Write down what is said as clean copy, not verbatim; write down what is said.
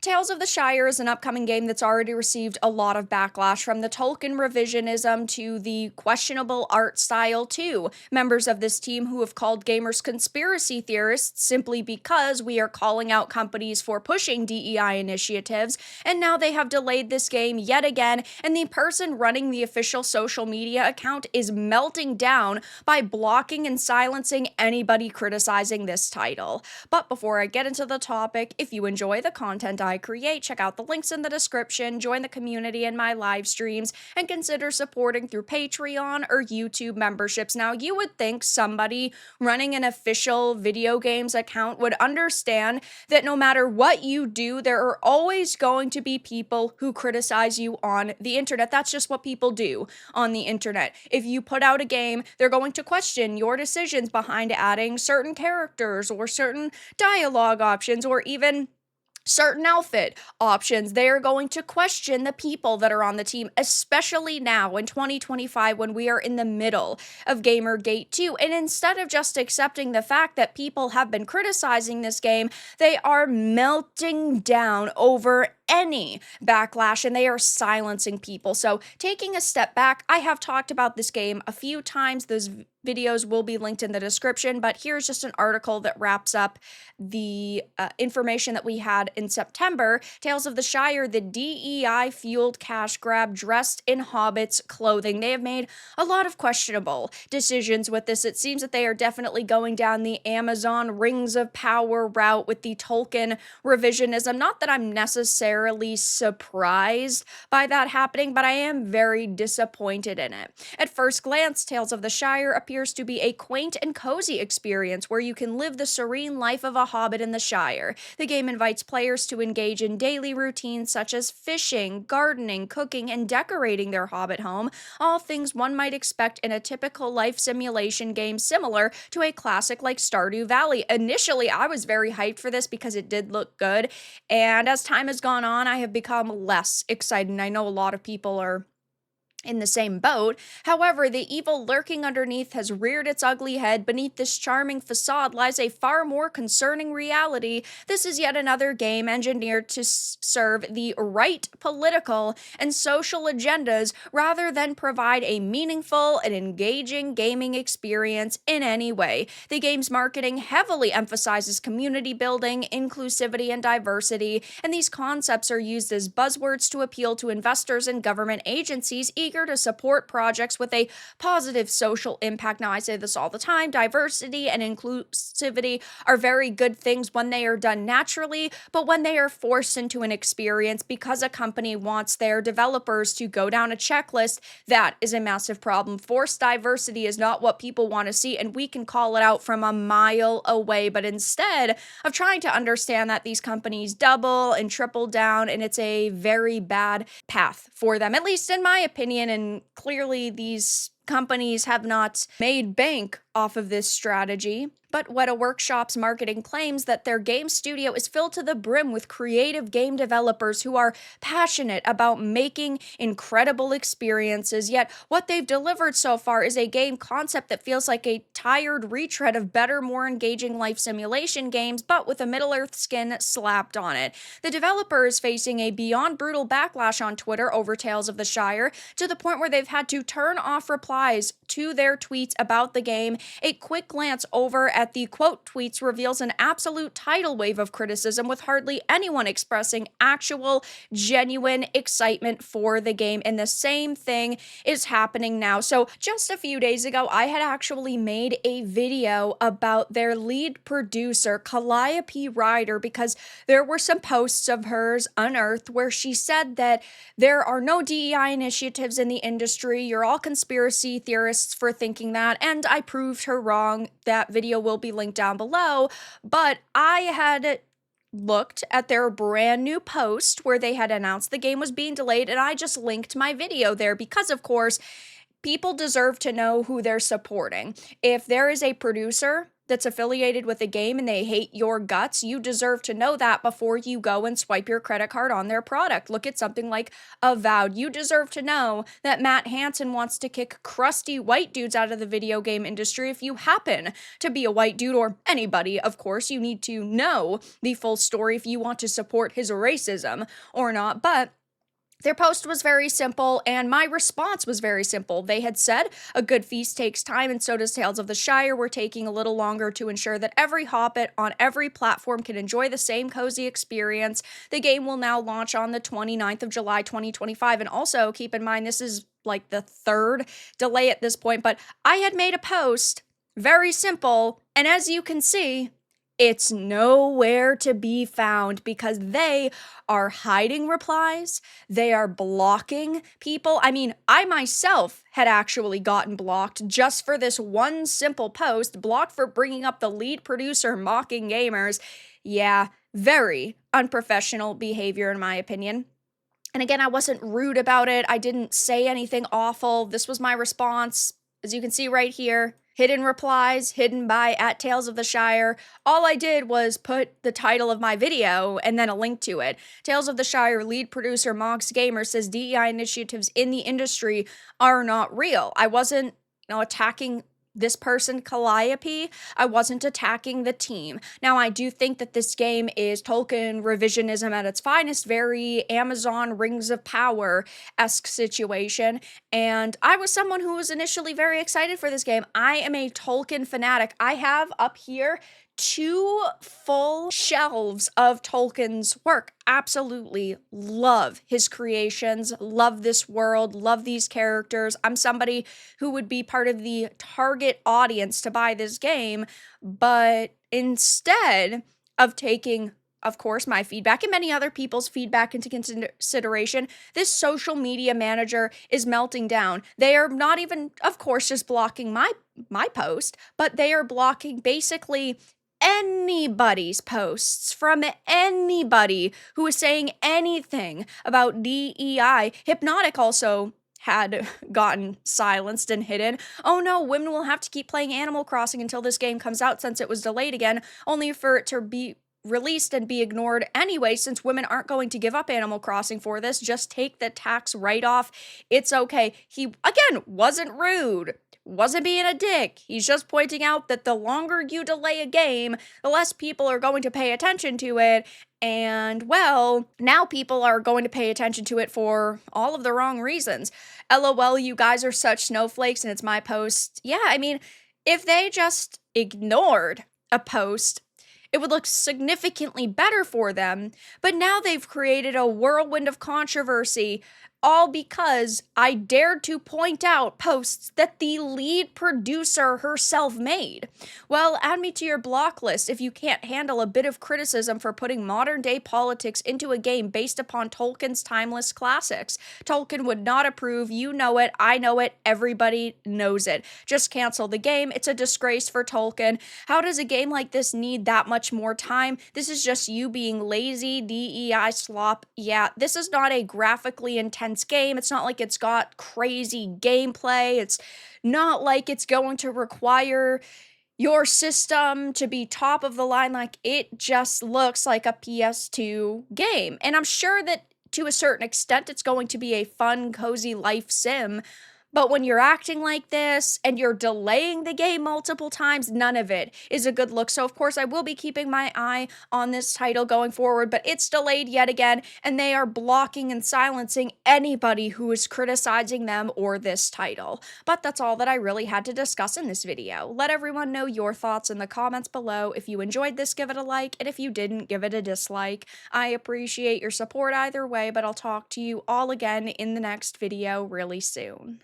Tales of the Shire is an upcoming game that's already received a lot of backlash, from the Tolkien Revisionism to the questionable art style too. Members of this team who have called gamers conspiracy theorists simply because we are calling out companies for pushing DEI initiatives, and now they have delayed this game yet again, and the person running the official social media account is melting down by blocking and silencing anybody criticizing this title. But before I get into the topic, if you enjoy the content I create, check out the links in the description, join the community in my live streams, and consider supporting through Patreon or YouTube memberships. Now, you would think somebody running an official video games account would understand that no matter what you do, there are always going to be people who criticize you on the internet. That's just what people do on the internet. If you put out a game, they're going to question your decisions behind adding certain characters or certain dialogue options or even certain outfit options. They are going to question the people that are on the team, especially now in 2025 when we are in the middle of Gamergate 2. And instead of just accepting the fact that people have been criticizing this game, they are melting down over any backlash and they are silencing people. So taking a step back, I have talked about this game a few times. Those videos will be linked in the description, but here's just an article that wraps up the information that we had in September. Tales of the Shire, the DEI fueled cash grab dressed in hobbits clothing. They have made a lot of questionable decisions with this. It seems that they are definitely going down the Amazon Rings of Power route with the Tolkien revisionism. Not that I'm necessarily surprised by that happening, but I am very disappointed in it. At first glance, Tales of the Shire appears to be a quaint and cozy experience where you can live the serene life of a hobbit in the Shire. The game invites players to engage in daily routines such as fishing, gardening, cooking, and decorating their hobbit home, all things one might expect in a typical life simulation game similar to a classic like Stardew Valley. Initially, I was very hyped for this because it did look good, and as time has gone on, I have become less excited, and I know a lot of people are in the same boat. However, the evil lurking underneath has reared its ugly head. Beneath this charming facade lies a far more concerning reality. This is yet another game engineered to serve the right political and social agendas rather than provide a meaningful and engaging gaming experience in any way. The game's marketing heavily emphasizes community building, inclusivity, and diversity, and these concepts are used as buzzwords to appeal to investors and government agencies eager to support projects with a positive social impact. Now, I say this all the time, diversity and inclusivity are very good things when they are done naturally, but when they are forced into an experience because a company wants their developers to go down a checklist, that is a massive problem. Forced diversity is not what people want to see, and we can call it out from a mile away, but instead of trying to understand that, these companies double and triple down, and it's a very bad path for them, at least in my opinion. And clearly these companies have not made bank off of this strategy. But Weta Workshop's marketing claims that their game studio is filled to the brim with creative game developers who are passionate about making incredible experiences, yet what they've delivered so far is a game concept that feels like a tired retread of better, more engaging life simulation games, but with a Middle-earth skin slapped on it. The developer is facing a beyond brutal backlash on Twitter over Tales of the Shire, to the point where they've had to turn off replies to their tweets about the game. A quick glance over at the quote tweets reveals an absolute tidal wave of criticism, with hardly anyone expressing actual, genuine excitement for the game. And the same thing is happening now. So just a few days ago, I had actually made a video about their lead producer, Calliope Ryder, because there were some posts of hers unearthed where she said that there are no DEI initiatives in the industry. You're all conspiracy theorists for thinking that. And I proved her wrong. That video will be linked down below, but I had looked at their brand new post where they had announced the game was being delayed, and I just linked my video there because, of course, people deserve to know who they're supporting. If there is a producer that's affiliated with a game and they hate your guts, you deserve to know that before you go and swipe your credit card on their product. Look at something like Avowed. You deserve to know that Matt Hansen wants to kick crusty white dudes out of the video game industry. If you happen to be a white dude, or anybody, of course, you need to know the full story if you want to support his racism or not. But their post was very simple, and my response was very simple. They had said, a good feast takes time, and so does Tales of the Shire. We're taking a little longer to ensure that every hobbit on every platform can enjoy the same cozy experience. The game will now launch on the 29th of July, 2025. And also, keep in mind, this is like the third delay at this point, but I had made a post, very simple, and as you can see, it's nowhere to be found because they are hiding replies. They are blocking people. I mean, I myself had actually gotten blocked just for this one simple post, blocked for bringing up the lead producer mocking gamers. Yeah, very unprofessional behavior in my opinion. And again, I wasn't rude about it. I didn't say anything awful. This was my response. As you can see right here, hidden replies, hidden by @Tales of the Shire. All I did was put the title of my video and then a link to it. Tales of the Shire lead producer Mox Gamer says DEI initiatives in the industry are not real. I wasn't, attacking this person, Calliope. I wasn't attacking the team. Now, I do think that this game is Tolkien revisionism at its finest, very Amazon Rings of Power-esque situation, and I was someone who was initially very excited for this game. I am a Tolkien fanatic. I have up here 2 full shelves of Tolkien's work. Absolutely love his creations, love this world, love these characters. I'm somebody who would be part of the target audience to buy this game, but instead of taking, of course, my feedback and many other people's feedback into consideration, this social media manager is melting down. They are not even, of course, just blocking my post, but they are blocking basically anybody's posts from anybody who is saying anything about DEI. Hypnotic also had gotten silenced and hidden. Oh no, women will have to keep playing Animal Crossing until this game comes out since it was delayed again, only for it to be released and be ignored anyway, since women aren't going to give up Animal Crossing for this. Just take the tax write-off. It's okay. He, again, wasn't rude. Wasn't being a dick. He's just pointing out that the longer you delay a game, the less people are going to pay attention to it. And, well, now people are going to pay attention to it for all of the wrong reasons. LOL, you guys are such snowflakes, and it's my post. Yeah, I mean, if they just ignored a post, it would look significantly better for them. But now they've created a whirlwind of controversy, all because I dared to point out posts that the lead producer herself made. Well, add me to your block list if you can't handle a bit of criticism for putting modern-day politics into a game based upon Tolkien's timeless classics. Tolkien would not approve. You know it. I know it. Everybody knows it. Just cancel the game. It's a disgrace for Tolkien. How does a game like this need that much more time? This is just you being lazy, DEI slop. Yeah, this is not a graphically intense game. It's not like it's got crazy gameplay. It's not like it's going to require your system to be top of the line. Like, it just looks like a PS2 game. And I'm sure that to a certain extent it's going to be a fun, cozy life sim. But when you're acting like this and you're delaying the game multiple times, none of it is a good look. So, of course, I will be keeping my eye on this title going forward, but it's delayed yet again, and they are blocking and silencing anybody who is criticizing them or this title. But that's all that I really had to discuss in this video. Let everyone know your thoughts in the comments below. If you enjoyed this, give it a like, and if you didn't, give it a dislike. I appreciate your support either way, but I'll talk to you all again in the next video really soon.